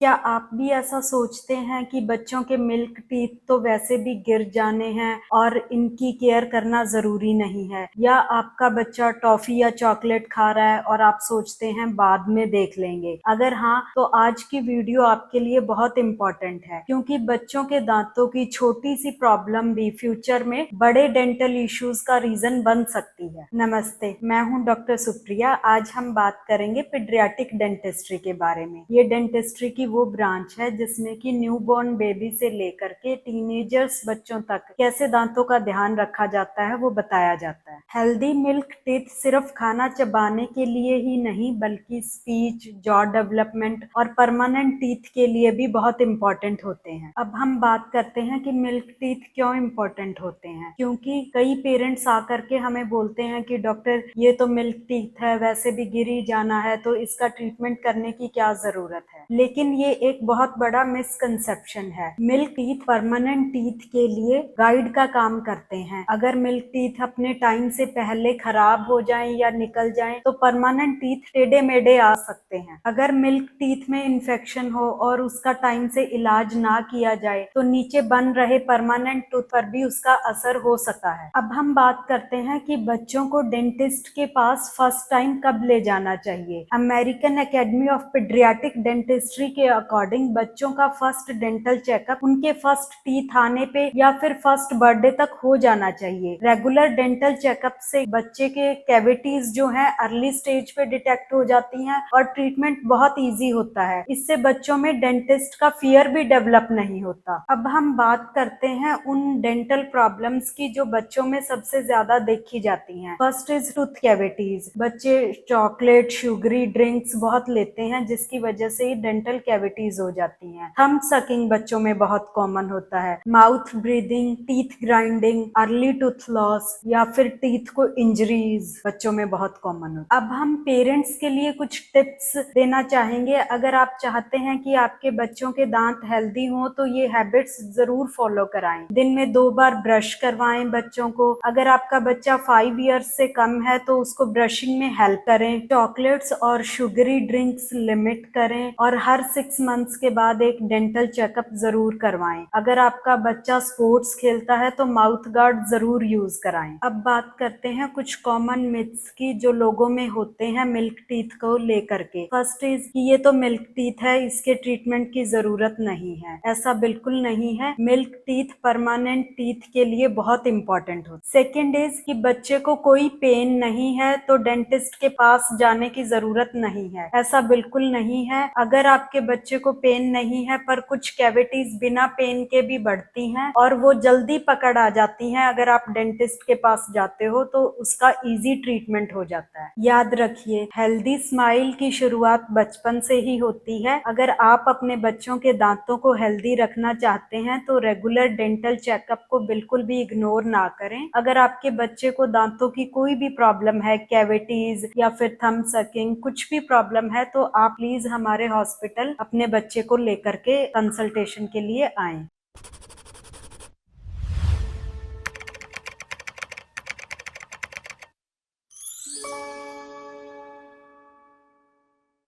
क्या आप भी ऐसा सोचते हैं कि बच्चों के मिल्क टीथ तो वैसे भी गिर जाने हैं और इनकी केयर करना ज़रूरी नहीं है? या आपका बच्चा टॉफ़ी या चॉकलेट खा रहा है और आप सोचते हैं बाद में देख लेंगे? अगर हाँ, तो आज की वीडियो आपके लिए बहुत इम्पोर्टेंट है क्योंकि बच्चों के दाँतों की छोटी-सी प्रॉब्लम भी फ्यूचर में बड़े डेंटल इश्यूज़ का रीज़न बन सकती है। नमस्ते, मैं हूँ डॉक्टर सुप्रिया। आज हम बात करेंगे पीडियाट्रिक डेंटिस्ट्री के बारे में। ये डेंटिस्ट्री की वो ब्रांच है जिसमें कि न्यूबॉर्न बेबी से लेकर के टीनेजर्स बच्चों तक कैसे दांतों का ध्यान रखा जाता है वो बताया जाता है। हेल्दी मिल्क टीथ सिर्फ खाना चबाने के लिए ही नहीं बल्कि स्पीच, जॉ डेवलपमेंट और परमानेंट टीथ के लिए भी बहुत इंपॉर्टेंट होते हैं। अब हम बात करते हैं कि मिल्क टीथ क्यों इम्पोर्टेंट होते हैं, क्योंकि कई पेरेंट्स आकर के हमें बोलते हैं कि डॉक्टर ये तो मिल्क टीथ है, वैसे भी गिर ही जाना है, तो इसका ट्रीटमेंट करने की क्या जरूरत है। लेकिन ये एक बहुत बड़ा मिसकंसेप्शन है। मिल्क टीथ परमानेंट टीथ के लिए गाइड का काम करते हैं। अगर मिल्क टीथ अपने टाइम से पहले खराब हो जाएं या निकल जाएं तो परमानेंट टीथ टेढ़े मेढ़े आ सकते हैं। अगर मिल्क टीथ में इन्फेक्शन हो और उसका टाइम से इलाज ना किया जाए तो नीचे बन रहे परमानेंट टूथ पर भी उसका असर हो सकता है। अब हम बात करते हैं कि बच्चों को डेंटिस्ट के पास फर्स्ट टाइम कब ले जाना चाहिए। American academy of paediatric dentistry के अकॉर्डिंग बच्चों का फर्स्ट डेंटल चेकअप उनके फर्स्ट टीथ आने पे या फिर फर्स्ट बर्थडे तक हो जाना चाहिए। रेगुलर डेंटल चेकअप से बच्चे के कैविटीज जो हैं अर्ली स्टेज पे डिटेक्ट हो जाती हैं और ट्रीटमेंट बहुत इजी होता है। इससे बच्चों में डेंटिस्ट का फियर भी डेवलप नहीं होता। अब हम बात करते हैं उन डेंटल प्रॉब्लम्स की जो बच्चों में सबसे ज्यादा देखी जाती हैं। First is tooth cavities. बच्चे चॉकलेट, शुगरी ड्रिंक्स बहुत लेते हैं जिसकी वजह से डेंटल कैविटीज हो जाती हैं। थंब सकिंग बच्चों में बहुत कॉमन होता है। Mouth breathing, teeth grinding, early tooth loss या फिर टीथ को इंजरीज बच्चों में बहुत कॉमन होता है। अब हम पेरेंट्स के लिए कुछ टिप्स देना चाहेंगे। अगर आप चाहते हैं कि आपके बच्चों के दांत हेल्दी हों तो ये हैबिट्स जरूर फॉलो कराएं। दिन में 2 बार ब्रश करवाएं बच्चों को। अगर आपका बच्चा 5 इयर्स से कम है तो उसको ब्रशिंग में हेल्प करें। चॉकलेट्स और शुगरी ड्रिंक्स लिमिट करें और हर 6 मंथ्स के बाद एक डेंटल चेकअप जरूर करवाएं। अगर आपका बच्चा स्पोर्ट्स खेलता है तो माउथ गार्ड जरूर यूज कराएं। अब बात करते हैं कुछ कॉमन मिथ्स की जो लोगों में होते हैं मिल्क टीथ को लेकर के। फर्स्ट इज कि ये तो मिल्क टीथ है, इसके ट्रीटमेंट की जरूरत नहीं है। ऐसा बिल्कुल नहीं है। मिल्क टीथ परमानेंट टीथ के लिए बहुत इंपॉर्टेंट होता है। सेकेंड इज कि बच्चे को कोई पेन नहीं है तो डेंटिस्ट के पास जाने की जरूरत नहीं है। ऐसा बिल्कुल नहीं है। अगर आपके बच्चे को पेन नहीं है पर कुछ कैविटीज बिना पेन के भी बढ़ती हैं और वो जल्दी पकड़ आ जाती हैं, अगर आप डेंटिस्ट के पास जाते हो तो उसका इजी ट्रीटमेंट हो जाता है। याद रखिए, हेल्दी स्माइल की शुरुआत बचपन से ही होती है। अगर आप अपने बच्चों के दांतों को हेल्दी रखना चाहते हैं तो रेगुलर डेंटल चेकअप को बिल्कुल भी इग्नोर ना करें। अगर आपके बच्चे को दांतों की कोई भी प्रॉब्लम है, कैविटीज या फिर थंब सकिंग, कुछ भी प्रॉब्लम है तो आप प्लीज हमारे हॉस्पिटल अपने बच्चे को लेकर के कंसल्टेशन के लिए आएं।